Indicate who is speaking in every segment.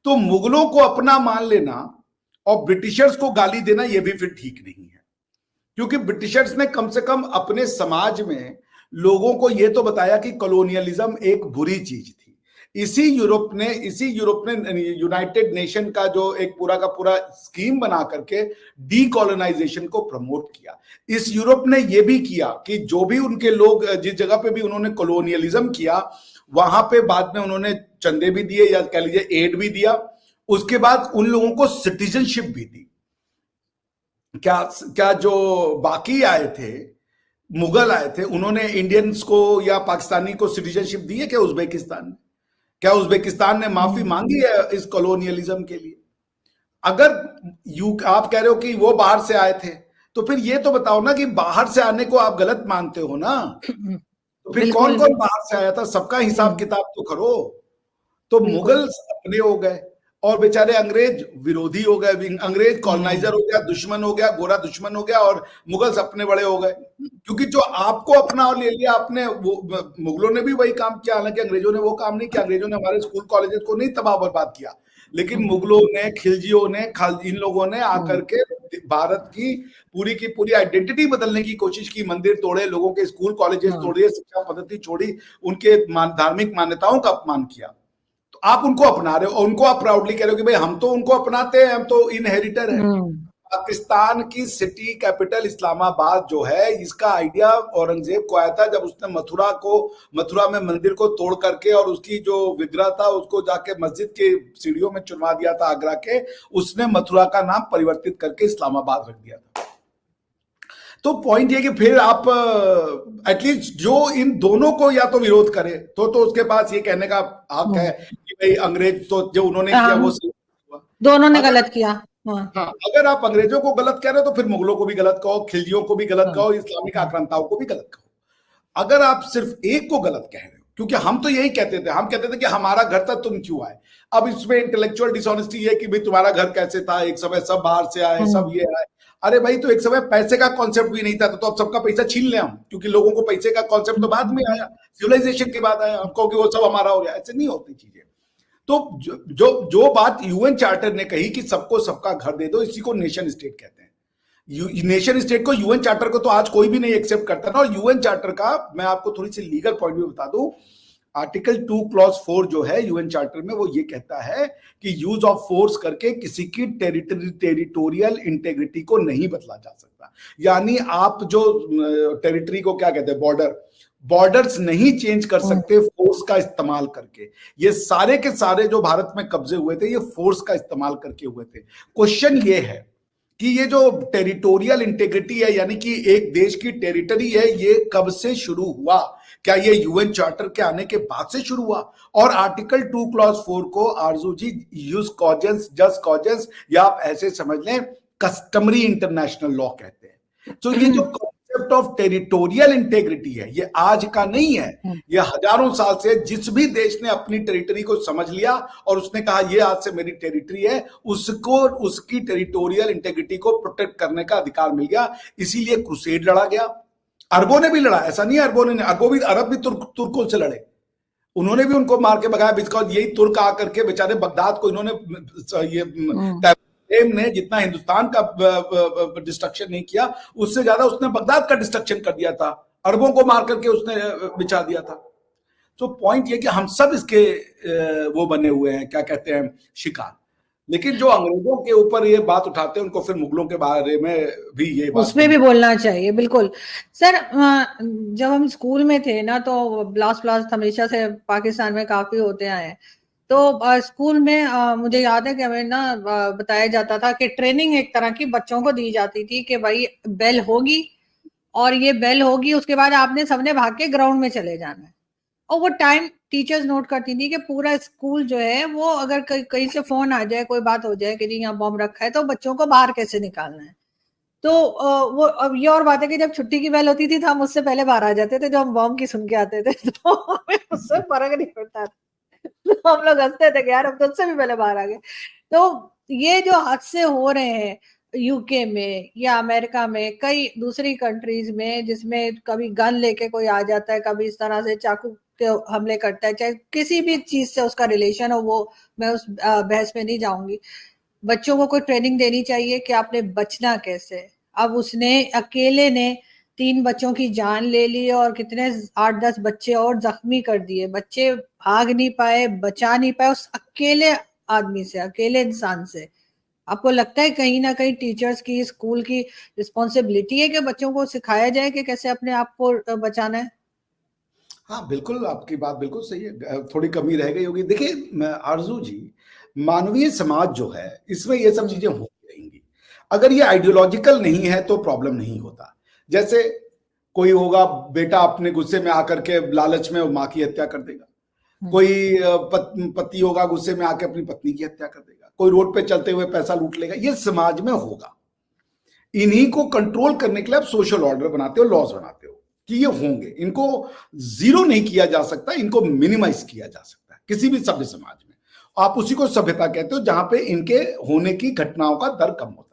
Speaker 1: तो मुगलों को अपना मान लेना और ब्रिटिशर्स को गाली देना यह भी फिर ठीक नहीं है, क्योंकि ब्रिटिशर्स ने कम से कम अपने समाज में लोगों को यह तो बताया कि कॉलोनियलिज्म एक बुरी चीज थी। इसी यूरोप ने यूनाइटेड नेशन का जो एक पूरा का पूरा स्कीम बना करके डीकॉलोनाइजेशन को प्रमोट किया। इस यूरोप ने यह भी किया कि जो भी उनके लोग जिस जगह पे भी उन्होंने कॉलोनियलिज्म किया, वहां पे बाद में उन्होंने चंदे भी दिए या कह लीजिए एड भी दिया। उसके बाद उन लोगों को सिटीजनशिप भी दी। क्या जो बाकी आए थे, मुगल आए थे, उन्होंने इंडियंस को या पाकिस्तानी को सिटीजनशिप दी है क्या उज्बेकिस्तान ने? क्या उज्बेकिस्तान ने माफी मांगी है इस कॉलोनियलिज्म के लिए? अगर आप कह रहे हो कि वो बाहर से आए थे, तो फिर ये तो बताओ ना कि बाहर से आने को आप गलत मानते हो ना, तो फिर कौन कौन बाहर से आया था, सबका हिसाब किताब तो करो। तो मुगल अपने हो गए और बेचारे अंग्रेज विरोधी हो गए, अंग्रेज कॉलोनाइजर हो गया, दुश्मन हो गया, गोरा दुश्मन हो गया, और मुगल्स अपने बड़े हो गए। क्योंकि जो आपको अपना और ले लिया आपने, वो मुगलों ने भी वही काम किया। हालांकि अंग्रेजों ने वो काम नहीं किया, अंग्रेजों ने हमारे स्कूल कॉलेजेस को नहीं तबाह बर्बाद किया, लेकिन मुगलों ने, खिलजियों ने, इन लोगों ने आकर के भारत की पूरी आइडेंटिटी बदलने की कोशिश की। मंदिर तोड़े, लोगों के स्कूल कॉलेजेस तोड़े, शिक्षा पद्धति छोड़ी, उनके धार्मिक मान्यताओं का अपमान किया। तो आप उनको अपना रहे हो और उनको आप प्राउडली कह रहे हो कि भाई हम तो उनको अपनाते हैं, हम तो इनहेरिटर हैं। पाकिस्तान की सिटी कैपिटल इस्लामाबाद जो है, इसका आइडिया औरंगजेब को आया था जब उसने मथुरा में मंदिर को तोड़ करके और उसकी जो विग्रह था उसको जाके मस्जिद के सीढ़ियों में चुनवा दिया था आगरा के। उसने मथुरा का नाम परिवर्तित करके इस्लामाबाद रख दिया था। तो पॉइंट ये कि फिर आप एटलीस्ट जो इन दोनों को या तो विरोध करे तो उसके पास ये कहने का हक है कि भाई अंग्रेज तो जो उन्होंने किया वो
Speaker 2: दोनों ने गलत किया।
Speaker 1: हाँ, अगर आप अंग्रेजों को गलत कह रहे हो तो फिर मुगलों को भी गलत कहो, खिलजियों को भी गलत कहो, इस्लामिक आक्रांताओं को भी गलत कहो। अगर आप सिर्फ एक को गलत कह रहे हो, क्योंकि हम तो यही कहते थे, हम कहते थे कि हमारा घर था तुम क्यों आए। अब इसमें इंटेलेक्चुअल डिसऑनेस्टी है कि भाई तुम्हारा घर कैसे था, एक समय सब बाहर से आए, सब ये आए। अरे भाई, तो एक समय पैसे का कॉन्सेप्ट भी नहीं था, तो अब सबका पैसा छीन ले हम, क्योंकि लोगों को पैसे का कॉन्सेप्ट तो बाद में आया, सिविलाइजेशन के बाद आया, हमको कि वो सब हमारा हो गया। ऐसे नहीं होती चीजें। तो जो बात यूएन चार्टर ने कही कि सबको सबका घर दे दो, इसी को नेशन स्टेट कहते हैं। नेशन स्टेट को, यूएन चार्टर को तो आज कोई भी नहीं एक्सेप्ट करता ना। और यूएन चार्टर का मैं आपको थोड़ी सी लीगल पॉइंट भी बता दूं। आर्टिकल 2 क्लॉज 4 जो है यूएन चार्टर में, वो ये कहता है कि यूज ऑफ फोर्स करके किसी की टेरिटोरियल इंटेग्रिटी को नहीं बदला जा सकता। यानी आप जो टेरिटरी को क्या कहते हैं, बॉर्डर्स नहीं चेंज कर सकते फोर्स का इस्तेमाल करके। ये सारे के सारे जो भारत में कब्जे हुए थे, ये फोर्स का इस्तेमाल करके हुए थे। क्वेश्चन ये है कि ये जो टेरिटोरियल इंटेग्रिटी है, यानी कि एक देश की टेरिटरी है, ये कब से शुरू हुआ? क्या ये यूएन चार्टर के आने के बाद से शुरू हुआ? और आर्टिकल 2 क्लॉज 4 को आरजू जी यूज कॉजेंस, जस्ट कॉजेंस, या आप ऐसे समझ लें कस्टमरी इंटरनेशनल लॉ कहते हैं। तो ये जो कॉन्सेप्ट ऑफ टेरिटोरियल इंटेग्रिटी है, ये आज का नहीं है, ये हजारों साल से जिस भी देश ने अपनी टेरिटरी को समझ लिया और उसने कहा ये आज से मेरी टेरिटरी है, उसको उसकी टेरिटोरियल इंटेग्रिटी को प्रोटेक्ट करने का अधिकार मिल गया। इसीलिए क्रूसेड लड़ा गया। अरबों ने भी लड़ा, ऐसा नहीं है अरब भी तुर्कों से लड़े, उन्होंने भी उनको मार के भगाया। बिकॉज यही तुर्क आकर के बेचारे बगदाद को इन्होंने ने जितना हिंदुस्तान का डिस्ट्रक्शन नहीं किया, उससे ज्यादा उसने बगदाद का डिस्ट्रक्शन कर दिया था, अरबों को मार करके उसने बिछा दिया था। तो पॉइंट ये कि हम सब इसके वो बने हुए हैं, क्या कहते हैं, शिकार। लेकिन जो अंग्रेजों के ऊपर ये बात उठाते हैं, उनको फिर मुगलों के बारे में भी ये बात,
Speaker 2: उसमें भी बोलना चाहिए। बिल्कुल सर, जब हम स्कूल में थे ना, तो ब्लास्ट हमेशा से पाकिस्तान में काफी होते आए हैं। तो स्कूल में मुझे याद है कि हमें ना बताया जाता था कि ट्रेनिंग एक तरह की बच्चों को दी जाती थी कि भाई बेल होगी और ये बेल होगी, उसके बाद आपने सबने भाग के ग्राउंड में चले जाना है। और वो टाइम टीचर्स नोट करती थी कि पूरा स्कूल जो है वो, अगर कहीं से फोन आ जाए, कोई बात हो जाए कि जी यहाँ बॉम्ब रखा है, तो बच्चों को बाहर कैसे निकालना है। तो वो, अब ये और बात है कि जब छुट्टी की बेल होती थी तो हम उससे पहले बाहर आ जाते थे, जो हम बॉम्ब की सुन के आते थे, तो हमें उससे फर्क नहीं पड़ता था। तो हम लोग हंसते थे कि यार हम तो उससे भी पहले बाहर आ गए। तो ये जो हादसे हो रहे हैं यूके में या अमेरिका में, कई दूसरी कंट्रीज में, जिसमें कभी गन लेके कोई आ जाता है, कभी इस तरह से चाकू के हमले करता है, चाहे किसी भी चीज से उसका रिलेशन हो, वो मैं उस बहस में नहीं जाऊंगी। बच्चों को कोई ट्रेनिंग देनी चाहिए कि आपने बचना कैसे। अब उसने अकेले ने 3 बच्चों की जान ले ली और कितने 8-10 बच्चे और जख्मी कर दिए। बच्चे भाग नहीं पाए, बचा नहीं पाए उस अकेले आदमी से, अकेले इंसान से। आपको लगता है कहीं ना कहीं टीचर्स की, स्कूल की रिस्पॉन्सिबिलिटी है कि बच्चों को सिखाया जाए कि कैसे अपने आप को बचाना है?
Speaker 1: हाँ बिल्कुल, आपकी बात बिल्कुल सही है, थोड़ी कमी रह गई होगी। देखिए आरजू जी, मानवीय समाज जो है इसमें ये सब चीजें होती रहेंगी। अगर ये आइडियोलॉजिकल नहीं है तो प्रॉब्लम नहीं होता। जैसे कोई होगा बेटा अपने गुस्से में आकर के लालच में माँ की हत्या कर देगा, कोई पति होगा गुस्से में आकर अपनी पत्नी की हत्या कर देगा, कोई रोड पे चलते हुए पैसा लूट लेगा। ये समाज में होगा। इन्हीं को कंट्रोल करने के लिए आप सोशल ऑर्डर बनाते हो, लॉज बनाते हो कि ये होंगे। इनको जीरो नहीं किया जा सकता, इनको मिनिमाइज किया जा सकता है किसी भी सभ्य समाज में। आप उसी को सभ्यता कहते हो जहां पे इनके होने की घटनाओं का दर कम होता है।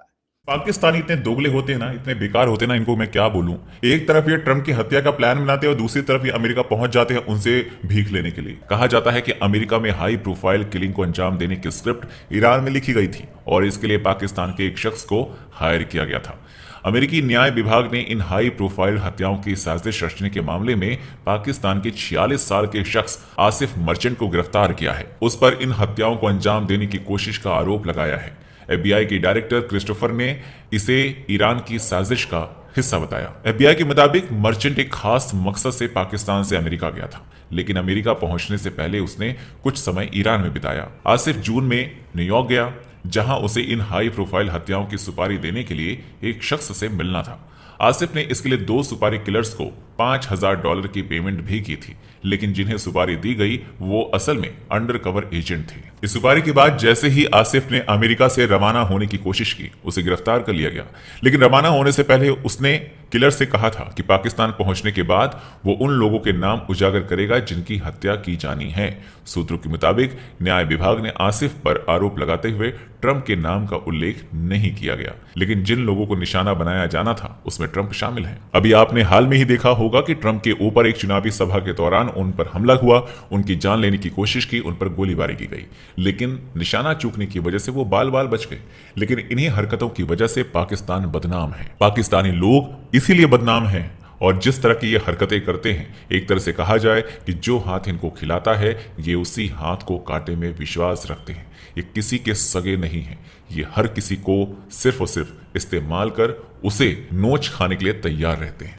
Speaker 3: पाकिस्तानी इतने दोगले होते हैं ना, इतने बेकार होते हैं ना, इनको मैं क्या बोलूं। एक तरफ ये ट्रंप की हत्या का प्लान बनाते हैं और दूसरी तरफ ये अमेरिका पहुंच जाते हैं उनसे भीख लेने के लिए। कहा जाता है कि अमेरिका में हाई प्रोफाइल किलिंग को अंजाम देने की स्क्रिप्ट ईरान में लिखी गई थी और इसके लिए पाकिस्तान के एक शख्स को हायर किया गया था। अमेरिकी न्याय विभाग ने इन हाई प्रोफाइल हत्याओं की साजिश रचने के मामले में पाकिस्तान के 46 साल के शख्स आसिफ मर्चेंट को गिरफ्तार किया है। उस पर इन हत्याओं को अंजाम देने की कोशिश का आरोप लगाया है। FBI के डायरेक्टर क्रिस्टोफर ने इसे ईरान की साजिश का हिस्सा बताया। FBI के मुताबिक मर्चेंट एक खास मकसद से पाकिस्तान से अमेरिका गया था, लेकिन अमेरिका पहुंचने से पहले उसने कुछ समय ईरान में बिताया। आसिफ जून में न्यूयॉर्क गया, जहां उसे इन हाई प्रोफाइल हत्याओं की सुपारी देने के लिए एक शख्स से मिलना था। आसिफ ने इसके लिए 2 सुपारी किलर्स को $5000 की पेमेंट भी की थी, लेकिन जिन्हें सुपारी दी गई वो असल में अंडरकवर एजेंट थे। इस सुपारी के बाद जैसे ही आसिफ ने अमेरिका से रवाना होने की कोशिश की, उसे गिरफ्तार कर लिया गया। लेकिन रवाना होने से पहले उसने किलर से कहा था कि पाकिस्तान पहुंचने के बाद वो उन लोगों के नाम उजागर करेगा जिनकी हत्या की जानी है। सूत्रों के मुताबिक न्याय विभाग ने आसिफ पर आरोप लगाते हुए ट्रंप के नाम का उल्लेख नहीं किया गया, लेकिन जिन लोगों को निशाना बनाया जाना था उसमें ट्रंप शामिल है। अभी आपने हाल में ही देखा होगा कि ट्रंप के ऊपर एक चुनावी सभा के दौरान उन पर हमला हुआ, उनकी जान लेने की कोशिश की, उन पर गोलीबारी की गई, लेकिन निशाना चूकने की वजह से वो बाल बाल बच गए। लेकिन इन्हीं हरकतों की वजह से पाकिस्तान बदनाम है। पाकिस्तानी लोग इसीलिए बदनाम हैं और जिस तरह की ये हरकतें करते हैं, एक तरह से कहा जाए कि जो हाथ इनको खिलाता है ये उसी हाथ को काटे में विश्वास रखते हैं। ये किसी के सगे नहीं हैं, ये हर किसी को सिर्फ और सिर्फ इस्तेमाल कर उसे नोच खाने के लिए तैयार रहते हैं।